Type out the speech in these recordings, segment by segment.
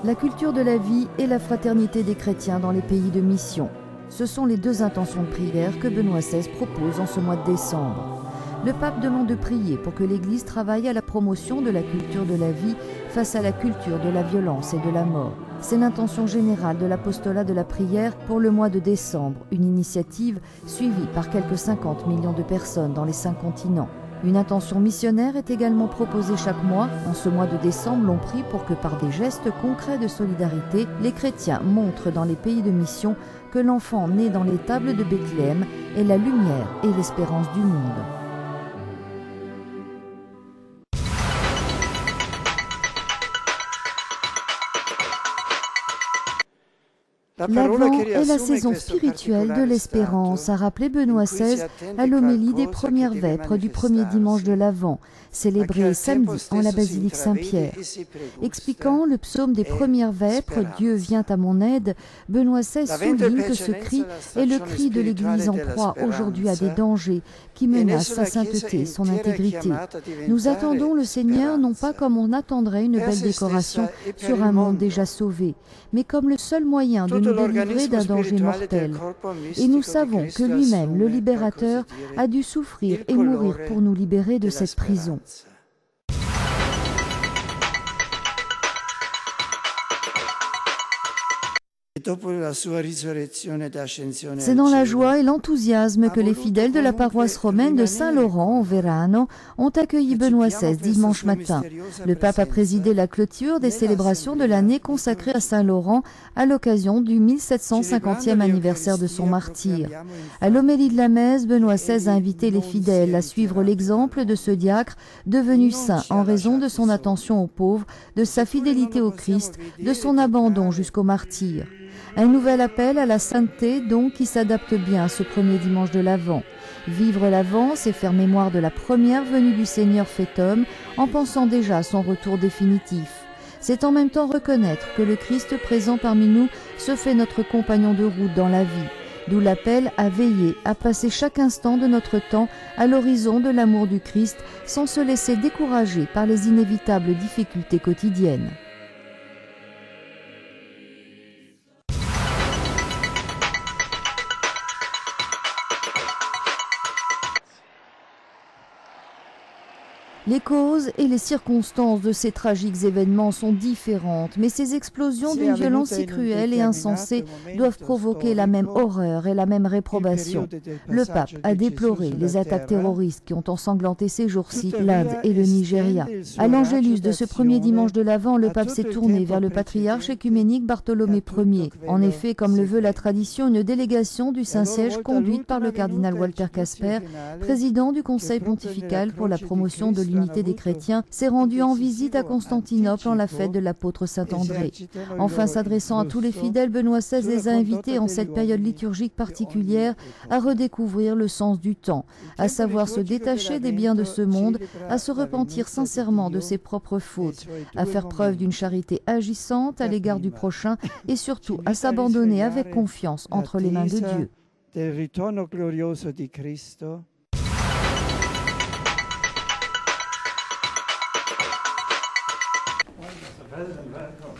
La culture de la vie et la fraternité des chrétiens dans les pays de mission. Ce sont les deux intentions de prière que Benoît XVI propose en ce mois de décembre. Le pape demande de prier pour que l'Église travaille à la promotion de la culture de la vie face à la culture de la violence et de la mort. C'est l'intention générale de l'apostolat de la prière pour le mois de décembre, une initiative suivie par quelques 50 millions de personnes dans les 5 continents. Une intention missionnaire est également proposée chaque mois. En ce mois de décembre, l'on prie pour que par des gestes concrets de solidarité, les chrétiens montrent dans les pays de mission que l'enfant né dans les tables de Bethléem est la lumière et l'espérance du monde. L'Avent est la saison spirituelle de l'espérance, a rappelé Benoît XVI à l'homélie des premières vêpres du premier dimanche de l'Avent, célébré samedi en la basilique Saint-Pierre. Expliquant le psaume des premières vêpres « Dieu vient à mon aide », Benoît XVI souligne que ce cri est le cri de l'Église en proie aujourd'hui à des dangers qui menacent sa sainteté, son intégrité. Nous attendons le Seigneur non pas comme on attendrait une belle décoration sur un monde déjà sauvé, mais comme le seul moyen de nous délivrer d'un danger mortel. Et nous savons que lui-même, le libérateur, a dû souffrir et mourir pour nous libérer de cette prison. C'est dans la joie et l'enthousiasme que les fidèles de la paroisse romaine de Saint-Laurent, au Verano, ont accueilli Benoît XVI dimanche matin. Le pape a présidé la clôture des célébrations de l'année consacrée à Saint-Laurent à l'occasion du 1750e anniversaire de son martyre. À l'homélie de la messe, Benoît XVI a invité les fidèles à suivre l'exemple de ce diacre devenu saint en raison de son attention aux pauvres, de sa fidélité au Christ, de son abandon jusqu'au martyre. Un nouvel appel à la sainteté, donc, qui s'adapte bien à ce premier dimanche de l'Avent. Vivre l'Avent, c'est faire mémoire de la première venue du Seigneur fait homme, en pensant déjà à son retour définitif. C'est en même temps reconnaître que le Christ présent parmi nous se fait notre compagnon de route dans la vie. D'où l'appel à veiller, à passer chaque instant de notre temps à l'horizon de l'amour du Christ, sans se laisser décourager par les inévitables difficultés quotidiennes. Les causes et les circonstances de ces tragiques événements sont différentes, mais ces explosions d'une violence si cruelle et insensée doivent provoquer la même horreur et la même réprobation. Le pape a déploré les attaques terroristes qui ont ensanglanté ces jours-ci l'Inde et le Nigeria. À l'Angélus de ce premier dimanche de l'Avent, le pape s'est tourné vers le patriarche œcuménique Bartholomée Ier. En effet, comme le veut la tradition, une délégation du Saint-Siège conduite par le cardinal Walter Casper, président du Conseil pontifical pour la promotion de l'unité des chrétiens, s'est rendu en visite à Constantinople en la fête de l'apôtre Saint-André. Enfin, s'adressant à tous les fidèles, Benoît XVI les a invités en cette période liturgique particulière à redécouvrir le sens du temps, à savoir se détacher des biens de ce monde, à se repentir sincèrement de ses propres fautes, à faire preuve d'une charité agissante à l'égard du prochain et surtout à s'abandonner avec confiance entre les mains de Dieu.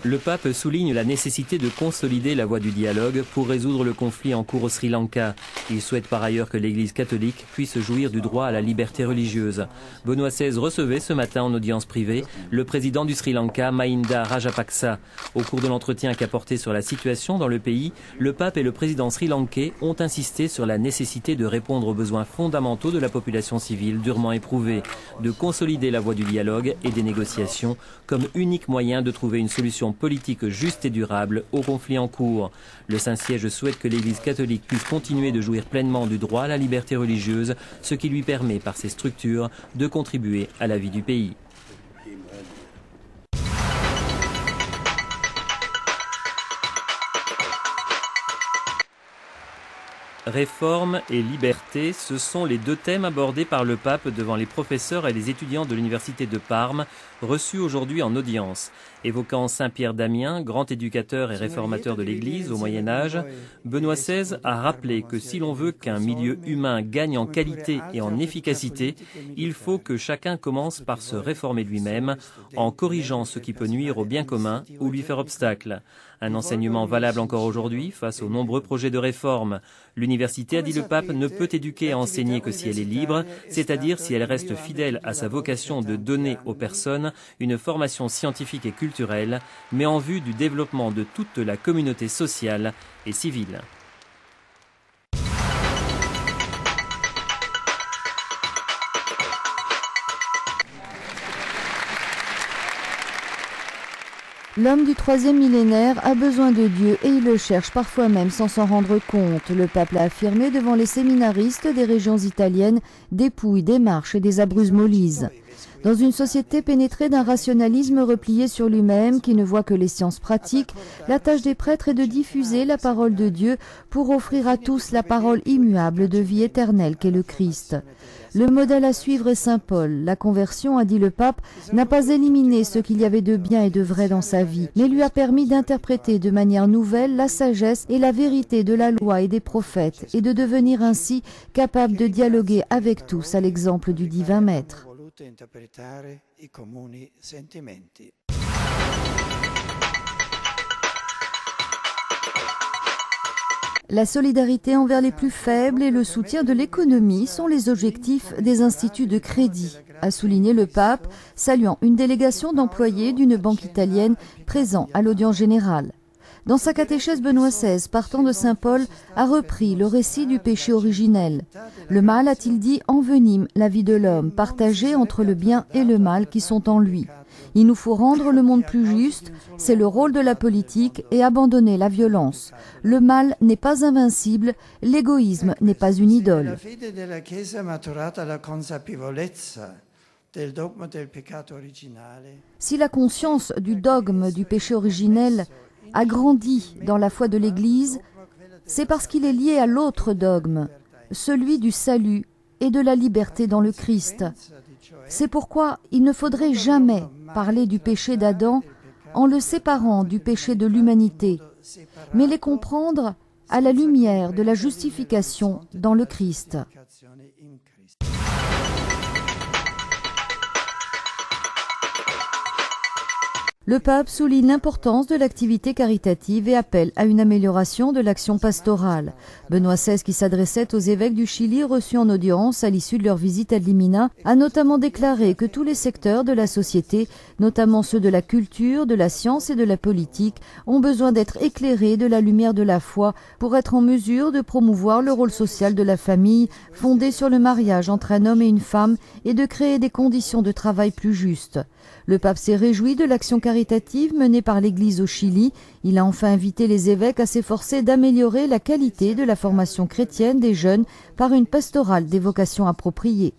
Le pape souligne la nécessité de consolider la voie du dialogue pour résoudre le conflit en cours au Sri Lanka. Il souhaite par ailleurs que l'Église catholique puisse jouir du droit à la liberté religieuse. Benoît XVI recevait ce matin en audience privée le président du Sri Lanka, Mahinda Rajapaksa. Au cours de l'entretien qu'a porté sur la situation dans le pays, le pape et le président sri-lankais ont insisté sur la nécessité de répondre aux besoins fondamentaux de la population civile durement éprouvée, de consolider la voie du dialogue et des négociations comme unique moyen de trouver une solution politique juste et durable au conflit en cours. Le Saint-Siège souhaite que l'Église catholique puisse continuer de jouir pleinement du droit à la liberté religieuse, ce qui lui permet par ses structures de contribuer à la vie du pays. Réforme et liberté, ce sont les deux thèmes abordés par le pape devant les professeurs et les étudiants de l'université de Parme, reçus aujourd'hui en audience. Évoquant Saint Pierre d'Amiens, grand éducateur et réformateur de l'Église au Moyen-Âge, Benoît XVI a rappelé que si l'on veut qu'un milieu humain gagne en qualité et en efficacité, il faut que chacun commence par se réformer lui-même, en corrigeant ce qui peut nuire au bien commun ou lui faire obstacle. Un enseignement valable encore aujourd'hui face aux nombreux projets de réforme. L'université, a dit le pape, ne peut éduquer et enseigner que si elle est libre, c'est-à-dire si elle reste fidèle à sa vocation de donner aux personnes une formation scientifique et culturelle, mais en vue du développement de toute la communauté sociale et civile. L'homme du troisième millénaire a besoin de Dieu et il le cherche parfois même sans s'en rendre compte. Le pape l'a affirmé devant les séminaristes des régions italiennes d'Épouille, des Marches et des Abruzzes-Molise. Dans une société pénétrée d'un rationalisme replié sur lui-même qui ne voit que les sciences pratiques, la tâche des prêtres est de diffuser la parole de Dieu pour offrir à tous la parole immuable de vie éternelle qu'est le Christ. Le modèle à suivre est Saint Paul. La conversion, a dit le pape, n'a pas éliminé ce qu'il y avait de bien et de vrai dans sa vie, mais lui a permis d'interpréter de manière nouvelle la sagesse et la vérité de la loi et des prophètes, et de devenir ainsi capable de dialoguer avec tous à l'exemple du divin Maître. La solidarité envers les plus faibles et le soutien de l'économie sont les objectifs des instituts de crédit, a souligné le pape, saluant une délégation d'employés d'une banque italienne présents à l'audience générale. Dans sa catéchèse, Benoît XVI, partant de Saint Paul, a repris le récit du péché originel. Le mal, a-t-il dit, envenime la vie de l'homme, partagée entre le bien et le mal qui sont en lui. Il nous faut rendre le monde plus juste, c'est le rôle de la politique, et abandonner la violence. Le mal n'est pas invincible, l'égoïsme n'est pas une idole. Si la conscience du dogme du péché originel a grandi dans la foi de l'Église, c'est parce qu'il est lié à l'autre dogme, celui du salut et de la liberté dans le Christ. C'est pourquoi il ne faudrait jamais parler du péché d'Adam en le séparant du péché de l'humanité, mais les comprendre à la lumière de la justification dans le Christ. Le pape souligne l'importance de l'activité caritative et appelle à une amélioration de l'action pastorale. Benoît XVI, qui s'adressait aux évêques du Chili reçus en audience à l'issue de leur visite à Limina, a notamment déclaré que tous les secteurs de la société, notamment ceux de la culture, de la science et de la politique, ont besoin d'être éclairés de la lumière de la foi pour être en mesure de promouvoir le rôle social de la famille, fondé sur le mariage entre un homme et une femme, et de créer des conditions de travail plus justes. Le pape s'est réjoui de l'action caritative menée par l'Église au Chili. Il a enfin invité les évêques à s'efforcer d'améliorer la qualité de la formation chrétienne des jeunes par une pastorale des vocations appropriées.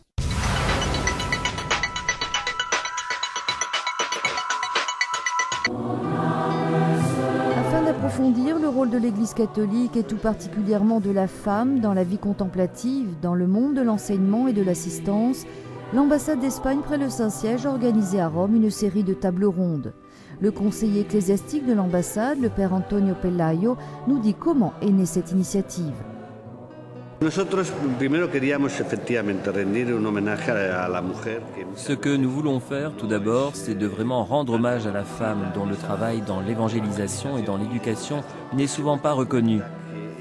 Afin d'approfondir le rôle de l'Église catholique et tout particulièrement de la femme dans la vie contemplative, dans le monde de l'enseignement et de l'assistance, l'ambassade d'Espagne près le Saint-Siège a organisé à Rome une série de tables rondes. Le conseiller ecclésiastique de l'ambassade, le père Antonio Pelayo, nous dit comment est née cette initiative. Ce que nous voulons faire, tout d'abord, c'est de vraiment rendre hommage à la femme dont le travail dans l'évangélisation et dans l'éducation n'est souvent pas reconnu.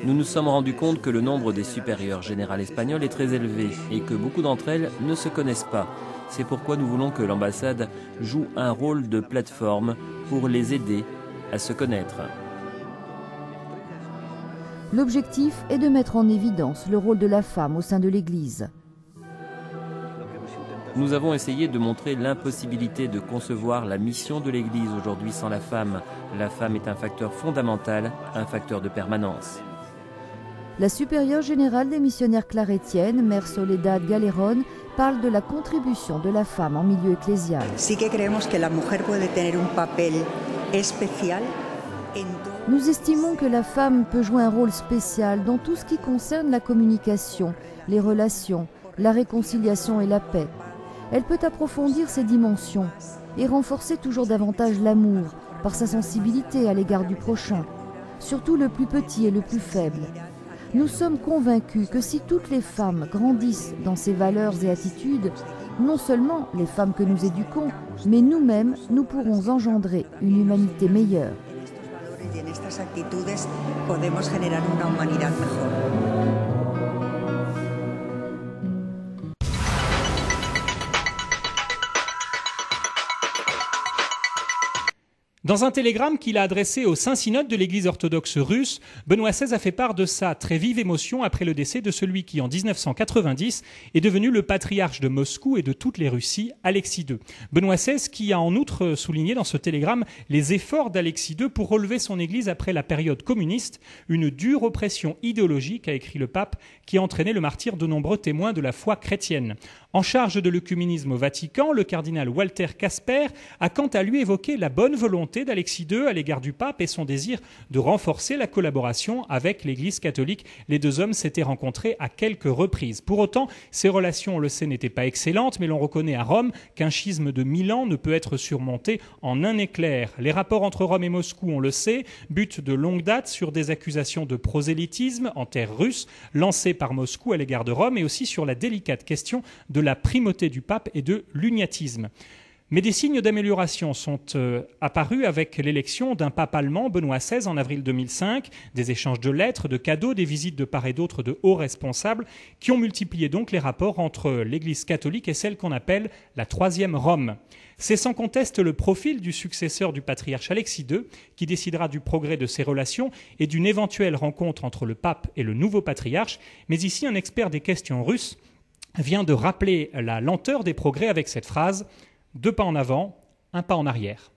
Nous nous sommes rendus compte que le nombre des supérieures générales espagnoles est très élevé et que beaucoup d'entre elles ne se connaissent pas. C'est pourquoi nous voulons que l'ambassade joue un rôle de plateforme pour les aider à se connaître. L'objectif est de mettre en évidence le rôle de la femme au sein de l'Église. Nous avons essayé de montrer l'impossibilité de concevoir la mission de l'Église aujourd'hui sans la femme. La femme est un facteur fondamental, un facteur de permanence. La supérieure générale des missionnaires clarétiennes, Mère Soledad Galerón, parle de la contribution de la femme en milieu ecclésial. Sí que creemos que la mujer puede tener un papel especial Nous estimons que la femme peut jouer un rôle spécial dans tout ce qui concerne la communication, les relations, la réconciliation et la paix. Elle peut approfondir ces dimensions et renforcer toujours davantage l'amour par sa sensibilité à l'égard du prochain, surtout le plus petit et le plus faible. Nous sommes convaincus que si toutes les femmes grandissent dans ces valeurs et attitudes, non seulement les femmes que nous éduquons, mais nous-mêmes, nous pourrons engendrer une humanité meilleure. Dans un télégramme qu'il a adressé au Saint-Synode de l'Église orthodoxe russe, Benoît XVI a fait part de sa très vive émotion après le décès de celui qui, en 1990, est devenu le patriarche de Moscou et de toutes les Russies, Alexis II. Benoît XVI qui a en outre souligné dans ce télégramme les efforts d'Alexis II pour relever son Église après la période communiste, une dure oppression idéologique, a écrit le pape, qui a entraîné le martyre de nombreux témoins de la foi chrétienne. En charge de l'œcuménisme au Vatican, le cardinal Walter Kasper a quant à lui évoqué la bonne volonté d'Alexis II à l'égard du pape et son désir de renforcer la collaboration avec l'Église catholique. Les deux hommes s'étaient rencontrés à quelques reprises. Pour autant, ces relations, on le sait, n'étaient pas excellentes, mais l'on reconnaît à Rome qu'un schisme de 1000 ans ne peut être surmonté en un éclair. Les rapports entre Rome et Moscou, on le sait, butent de longue date sur des accusations de prosélytisme en terre russe lancées par Moscou à l'égard de Rome et aussi sur la délicate question de la primauté du pape et de l'uniatisme. Mais des signes d'amélioration sont apparus avec l'élection d'un pape allemand, Benoît XVI, en avril 2005, des échanges de lettres, de cadeaux, des visites de part et d'autre de hauts responsables qui ont multiplié donc les rapports entre l'Église catholique et celle qu'on appelle la Troisième Rome. C'est sans conteste le profil du successeur du patriarche Alexis II qui décidera du progrès de ces relations et d'une éventuelle rencontre entre le pape et le nouveau patriarche. Mais ici, un expert des questions russes vient de rappeler la lenteur des progrès avec cette phrase « 2 pas en avant, 1 pas en arrière ».